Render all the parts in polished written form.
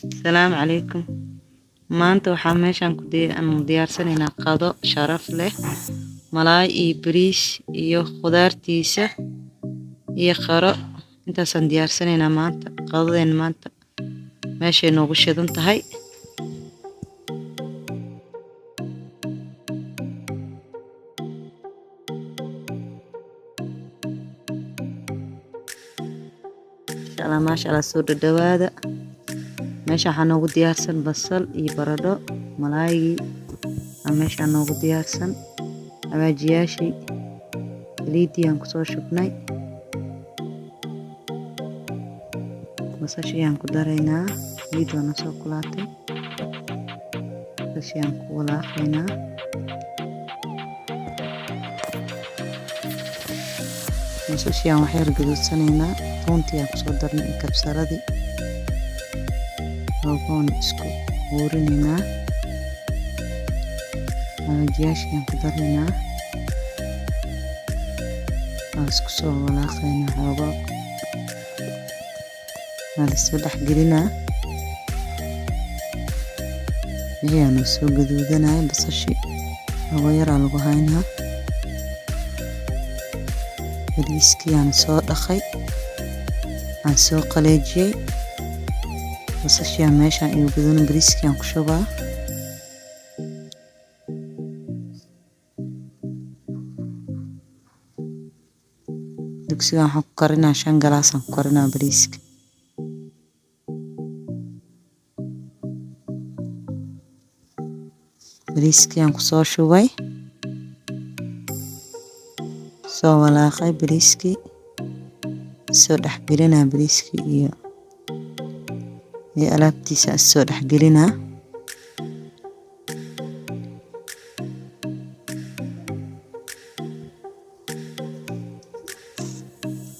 السلام عليكم. maanta waxaa meeshan aanu diyaarsanaynaa qado sharaf leh, malaay iyo bariis iyo khudaartiisa iyo qaro. Intaasaan diyaarsanaynaa maanta. Qadadeena maanta meeshay noogu shidan tahay. Maasha Allah soo dhawaada. Meesha waxaa noogu diyaarsan basal iyo baradho, malaaygi meesha noogu diyaarsan, hagaajiyaashii saliidii aan kusoo shubnay, basashii aan ku daraynaa, saliid waana soo kulaatay, basashii aan ku walaaqaynaa, basashii aan wax yar gaduudsanaynaa, toontii aan kusoo darnay iyo kabsaradii waan isku huurinaynaa, hagaajiyaashii aan ku daraynaa, waan isku soo walaaqaynaa xoogaa, waan isoo dhexgelinaa. wixii aan soo gaduudanaya basashii xoogaa yaraa lagu haynaa. bariiskii aan soo dhaqay, aan soo qaleejiyey, basashii aan meeshaan iyo gaduudan bariiskii aan ku shubaa. Dugsigaan waxaan ku karinaa 5 galaas aan ku karinaa bariiska. Bariiskii aan kusoo shubay, soo walaaqay bariiskii, soo dhexgelinaa bariiskii iyo alaabtiisa soo dhexgelinaa.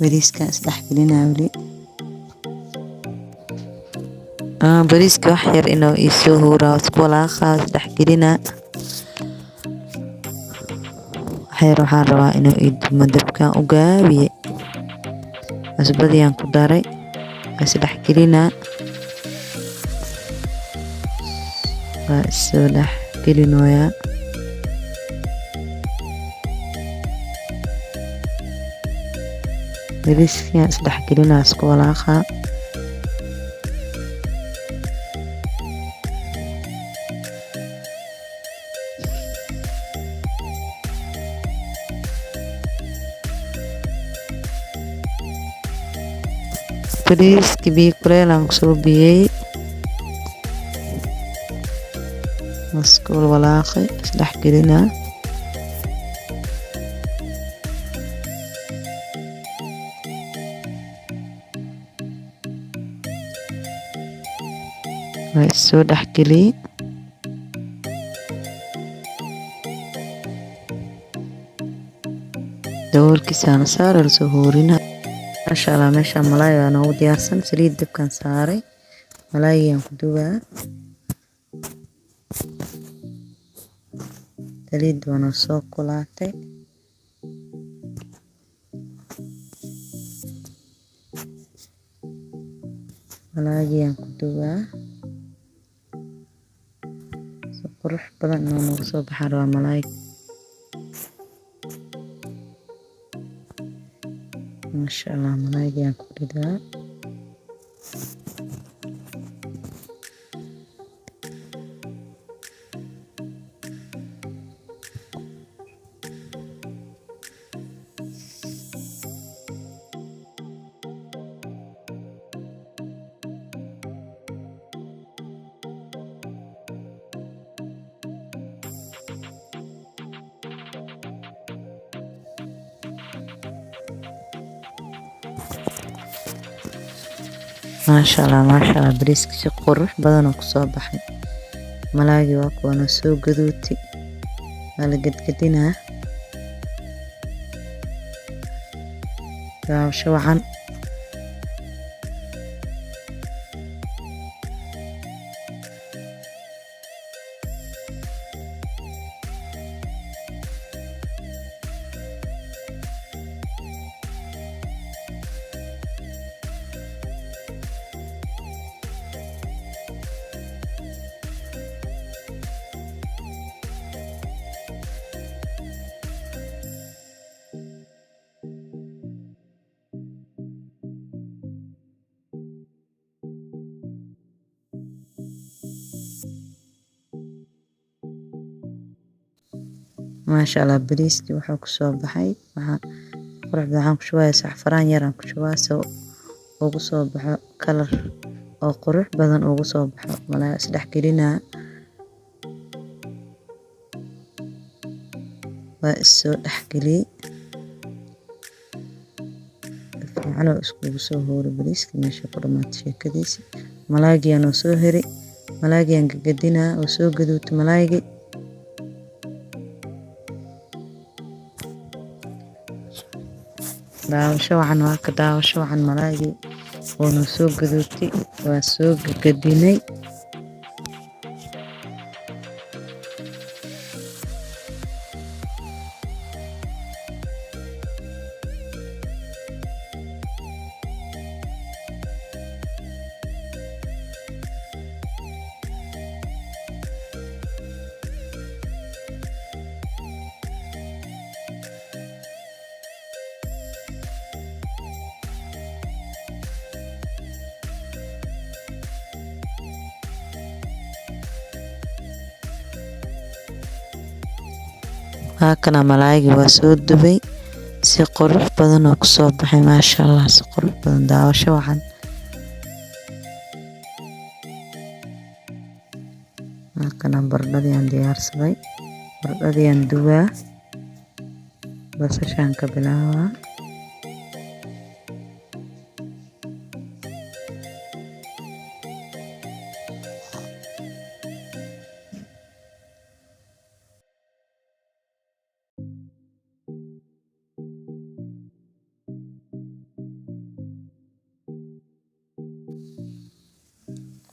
bariiska is dhexgelinaa weli. bariiska wax yar inuu isoo huuraa isku walaaqaa is dhexgelinaa. waxyar waxaan rabaa inuu idmo dabkaan u gaabiye. cusbadii aan ku daray, is dhexgelinaa. waa isoo dhexgelinoyaa. bariiskii aan is dhexgelinaa isku walaaqaa. bariiskii biyo kuleel aan kusoo biyey, isku walaaqay, is dhexgelinaa. waa isoo dhexgeliyey. daboolkiisaan saaray la soo huurinaa. maasha Allah meeshaan malaay waa noogu diyaarsan. saliid dabkaan saaray, malaaygi aan ku dubaa. saliid waana soo kulaatay. malaaygi aan ku dubaa. si qurux badan inuu noogu soo baxaan rabaa malaayga. maasha Allah malaaygi aan ku ridaa. maasha Allah bariiska si qurux badan oo kusoo baxay. malaaygi waa kuwana soo gaduutay, waa la gadgadinaa. daawasho wacan. maasha Allah bariiskii wuxuu ku soo baxay quruxda waxaan ku shubayaa saxfaraan yar aan ku shubaa soo ugu soo baxo kalar oo qurux badan ugu soo baxo malaay isdhex gelinaa waa isoo dhex geliyay fiican oo iskugu soo hooro bariiska meesha ku dhamaatay sheekadiisa malaayga aan soo hiray malaayga aan gadinaa oo soo gaduuto malaayga daawasho waxaan malaayga oo soo gaduutay waa soo gadinay kana malaayga waa soo dubay si qurux badan oo ku soo baxay maasha Allah si qurux badan daawasho waxaan kana baradhadii aan diyaarsaday baradhadii aan dubaa basashaan ka bilaabaa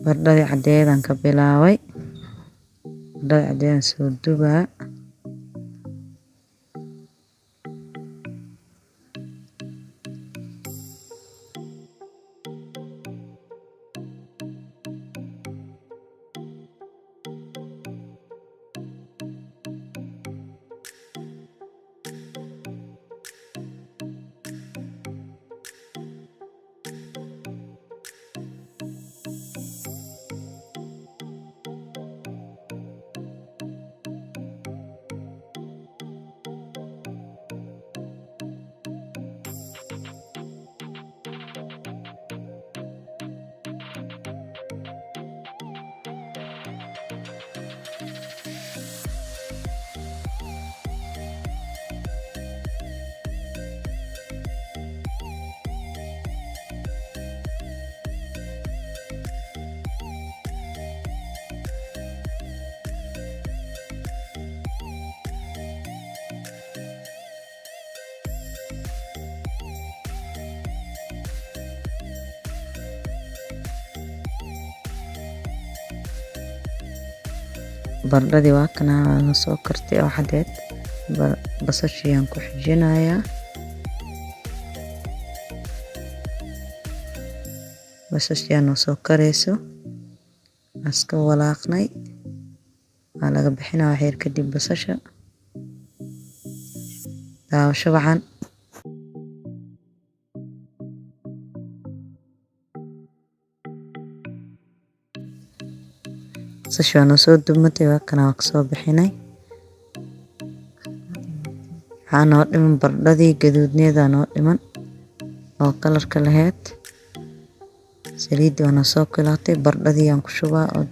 baradhadii cadeedan ka bilaabay baradhadii cadeedan soo dubaa baradhadii waa kana soo kartay oo xadeed basashiyaan ku xijinayaa basashiyaan soo kareyso aska walaaqnay waa laga bixinaa wax yar kadib basasha daawasho waxaan basasha soo dubmatay waa kana ka soo bixinay waxaan oo dhiman baradhadii gaduudneeda oo dhiman oo kalarka lahayd saliid waana soo kulaatay baradhadii aan ku shubaa oo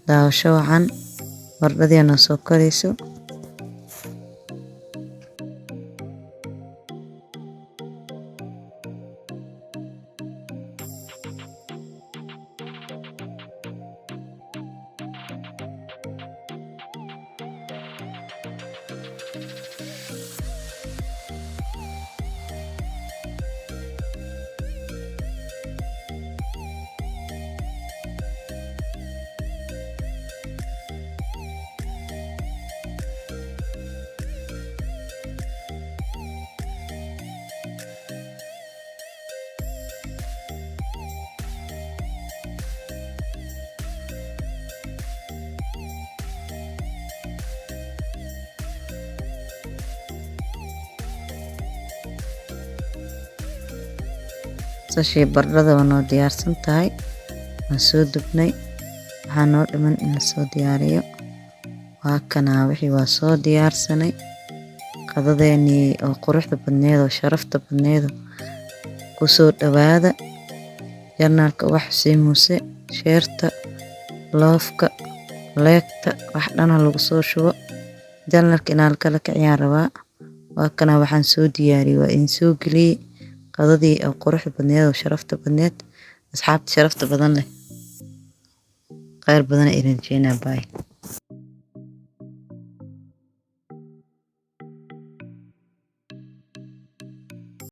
daawasho waxaan baradhadii aan soo kareyso basashii baradhada waa noo diyaarsan tahay waan soo dubnay waxaa noo dhiman in la soo diyaariyo waa kana wixii waa soo diyaarsanay qadadeennii oo quruxda badneed oo sharafta badneed ku soo dhawaada janaalka wax sii muuse sheerta loofka leegta wax dhana lagu soo shubo janaalka inaan kala kiciyaan rabaa waa kana waxaan soo diyaariyay waa in soo geliyay qadadii oo quruxda badneed oo sharafta badneed asxaabta sharafta badan leh khayr badan idin jeenaa bye